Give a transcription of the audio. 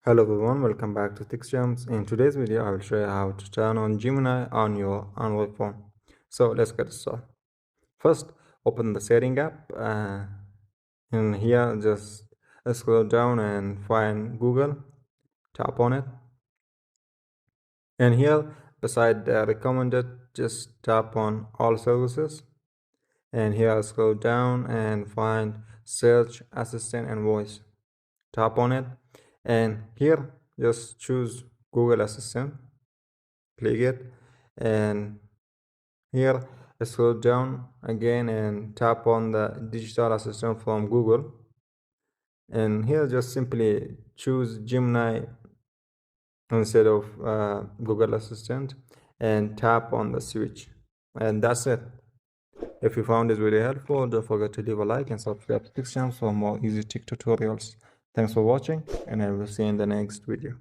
Hello everyone, welcome back to TechGems. In today's video, I will show you how to turn on Gemini on your Android phone. So let's get started. First, open the setting app. In here, just scroll down and find Google. Tap on it. And here, beside the recommended, just tap on all services. And here, scroll down and find search, assistant, and voice. Tap on it. And here, just choose Google Assistant. Click it, and here scroll down again and tap on the digital assistant from Google, and here just simply choose Gemini instead of Google Assistant and tap on the switch, and that's it. If you found this video helpful, don't forget to leave a like and subscribe to this channel for more easy tech tutorials. Thanks for watching, and I will see you in the next video.